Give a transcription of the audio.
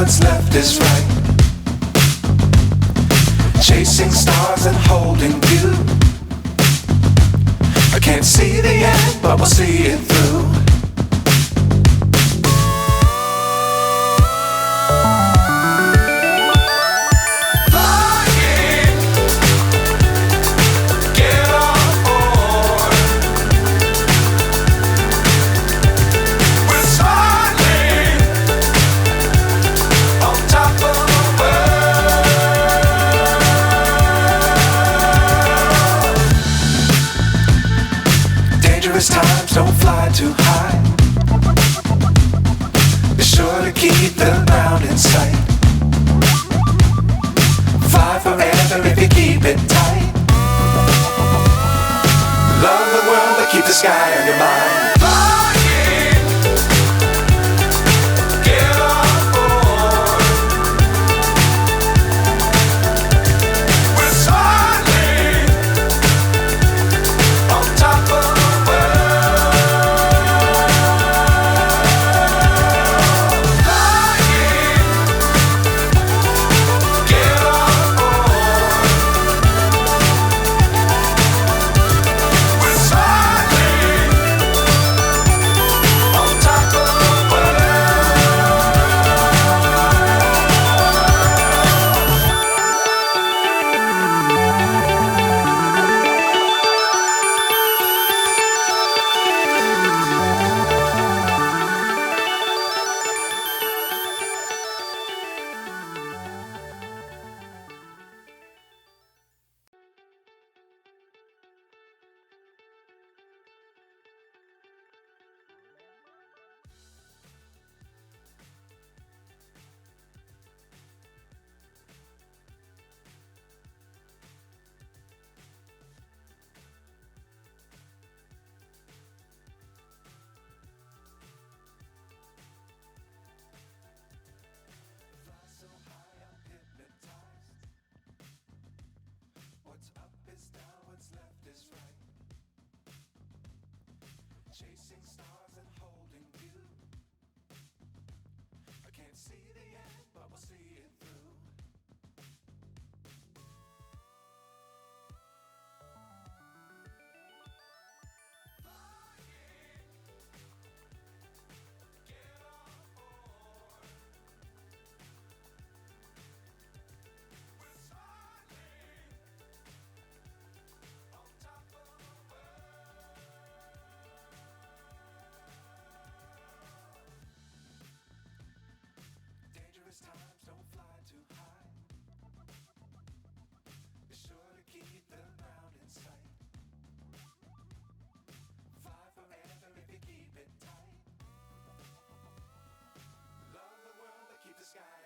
what's left is right. Chasing stars and holding you. I can't see the end, but we'll see it through. Times don't fly too high. Be sure to keep the ground in sight. Fly forever if you keep it tight. Love the world but keep the sky on your mind. What's up is down, what's left is right. Chasing stars and holding you. I can't see the end, but we'll see it through. Times don't fly too high. Be sure to keep the ground in sight. Fly forever if you keep it tight. Love the world but keep the sky